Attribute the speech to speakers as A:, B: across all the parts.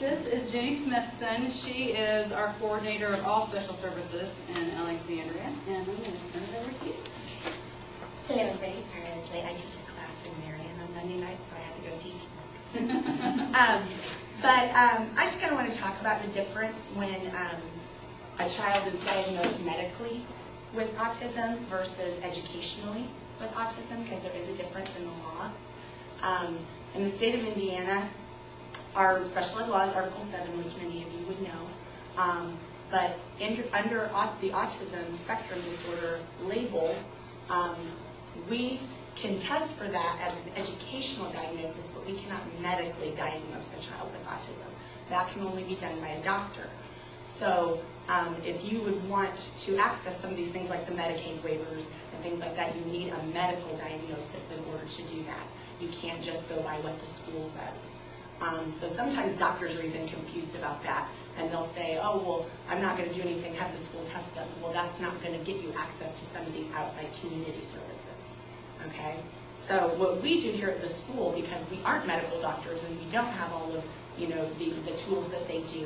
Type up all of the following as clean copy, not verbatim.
A: This is Jenny Smithson. She is our coordinator of all special services in Alexandria, and I'm going to turn it over to you.
B: Hello, everybody. Sorry I was late. I teach a class in Marion on Monday night, so I had to go teach them. I just kind of want to talk about the difference when a child is diagnosed medically with autism versus educationally with autism, because there is a difference in the law. In the state of Indiana, our special ed law is Article 7, which many of you would know. But under the autism spectrum disorder label, we can test for that as an educational diagnosis, but we cannot medically diagnose a child with autism. That can only be done by a doctor. So if you would want to access some of these things like the Medicaid waivers and things like that, you need a medical diagnosis in order to do that. You can't just go by what the school says. So sometimes doctors are even confused about that, and they'll say, oh, well, I'm not going to do anything, have the school test them. Well, that's not going to get you access to some of these outside community services, okay? So what we do here at the school, because we aren't medical doctors and we don't have all of, the tools that they do,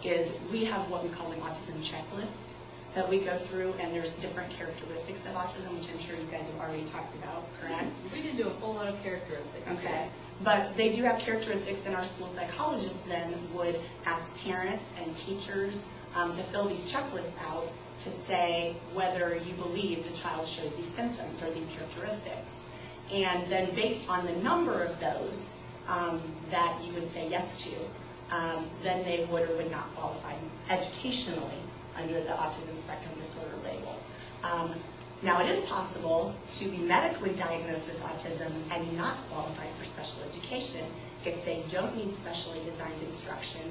B: is we have what we call an autism checklist that we go through, and there's different characteristics of autism, which I'm sure you guys have already talked about, correct?
A: We didn't do a whole lot of characteristics.
B: Okay. But they do have characteristics, and our school psychologists then would ask parents and teachers to fill these checklists out to say whether you believe the child shows these symptoms or these characteristics. And then based on the number of those that you would say yes to, then they would or would not qualify educationally under the autism spectrum disorder label. Now, it is possible to be medically diagnosed with autism and not qualify for special education if they don't need specially designed instruction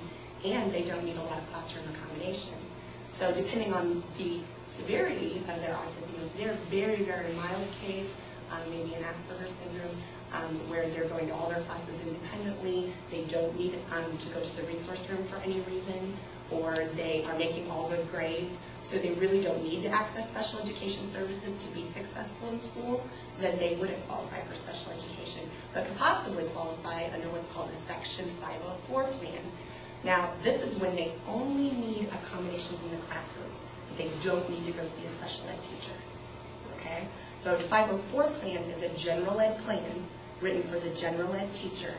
B: and they don't need a lot of classroom accommodations. So depending on the severity of their autism, if they're very, very mild case, maybe an Asperger's syndrome, where they're going to all their classes independently, they don't need to go to the resource room for any reason, or they are making all good grades, so they really don't need to access special education services to be successful in school, then they wouldn't qualify for special education, but could possibly qualify under what's called a Section 504 plan. Now, this is when they only need accommodations in the classroom, but they don't need to go see a special ed teacher, okay? So the 504 plan is a general ed plan written for the general ed teacher,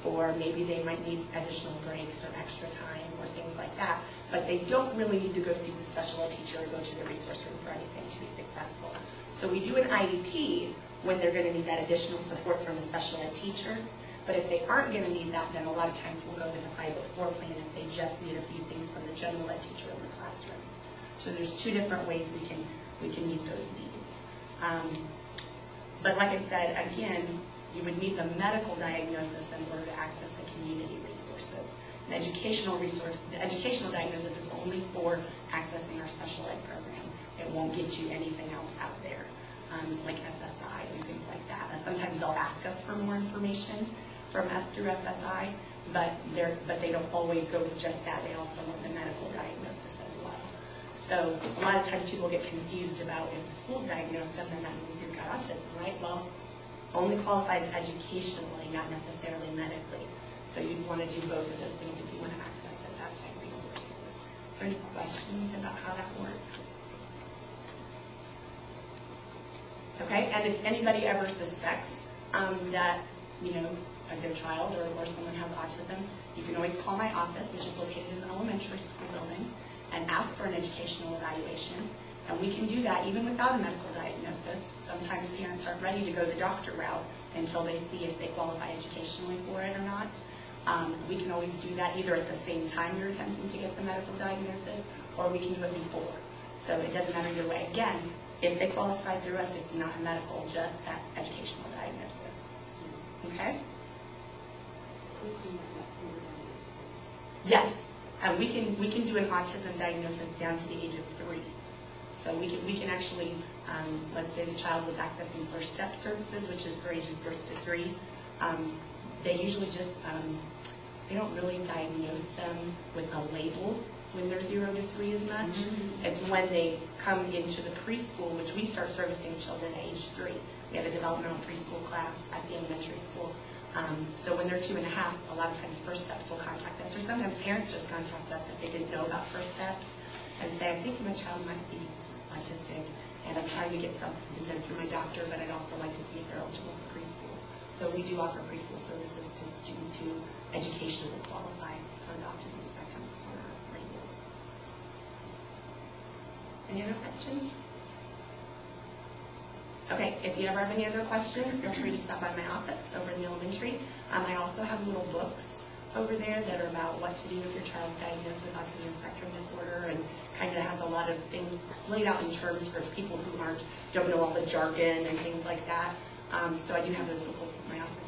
B: or maybe they might need additional breaks or extra time or things like that, but they don't really need to go see the special ed teacher or go to the resource room for anything to be successful. So we do an IEP when they're going to need that additional support from a special ed teacher, but if they aren't going to need that, then a lot of times we'll go with the 504 plan if they just need a few things from the general ed teacher in the classroom. So there's two different ways we can meet those needs. But like I said, again, you would need the medical diagnosis in order to access the community resources. An educational resource, the educational diagnosis is only for accessing our special ed program. It won't get you anything else out there, like SSI and things like that. Sometimes they'll ask us for more information through SSI, but they don't always go with just that. They also want the medical diagnosis as well. So a lot of times people get confused about if the school's diagnosed him, then that means he's got autism, right? Well, only qualifies educationally, not necessarily medically. So you'd want to do both of those things if you want to access those outside resources. Is there any questions about how that works? Okay, and if anybody ever suspects that, their child or someone has autism, you can always call my office, which is located in the elementary school building, and ask for an educational evaluation. And we can do that even without a medical diagnosis. Sometimes parents aren't ready to go the doctor route until they see if they qualify educationally for it or not. We can always do that either at the same time you're attempting to get the medical diagnosis, or we can do it before. So it doesn't matter either way. Again, if they qualify through us, it's not medical, just that educational diagnosis. Okay? Yes. We can do an autism diagnosis down to the age of 3. So we can actually, let's say the child was accessing first step services, which is for ages birth to 3. They usually just, they don't really diagnose them with a label when they're 0 to 3 as much. It's when they come into the preschool, which we start servicing children at age 3. We have a developmental preschool class at the elementary school So when they're 2.5, a lot of times First Steps will contact us, or sometimes parents just contact us if they didn't know about First Steps and say, I'm thinking my child might be autistic, and I'm trying to get something done through my doctor, but I'd also like to see if they're eligible for preschool. So we do offer preschool services to students who educationally qualify for the autism spectrum disorder label. Any other questions? Okay, if you ever have any other questions, feel free to stop by my office over in the elementary. I also have little books over there that are about what to do if your child's diagnosed with autism spectrum disorder, and kind of has a lot of things laid out in terms for people who don't know all the jargon and things like that. So I do have those booklets in my office